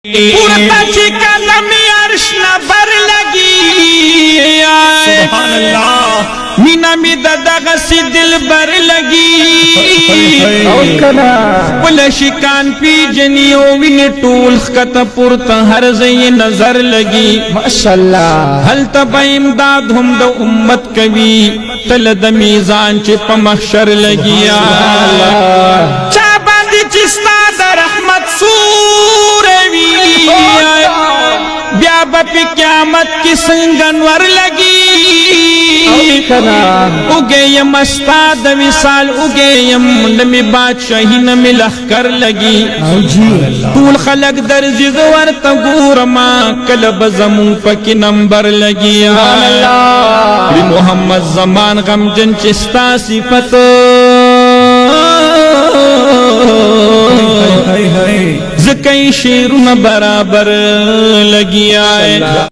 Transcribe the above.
پورتا چی کلمی عرش نبر لگی سبحان اللہ مینا می ددغ سی دل بر لگی پل شکان پی جنیو وین ټول خط پورتا هر زی نظر لگی ماشاءاللہ هل تب امداد هم د امت کوي تل د میزان چې په محشر لگی چا باندې چستا د رحمت سور وی بیا په قیامت کې سنگنور لگی اگیم استاد مثال اگیم نمی بادشاہی نمی لخکر لگی طول خلق در زیدور تگورما کلب زمون پکی نمبر لگی محمد زمان غم جن چستا صفت زکی شیرون برابر لگی آئے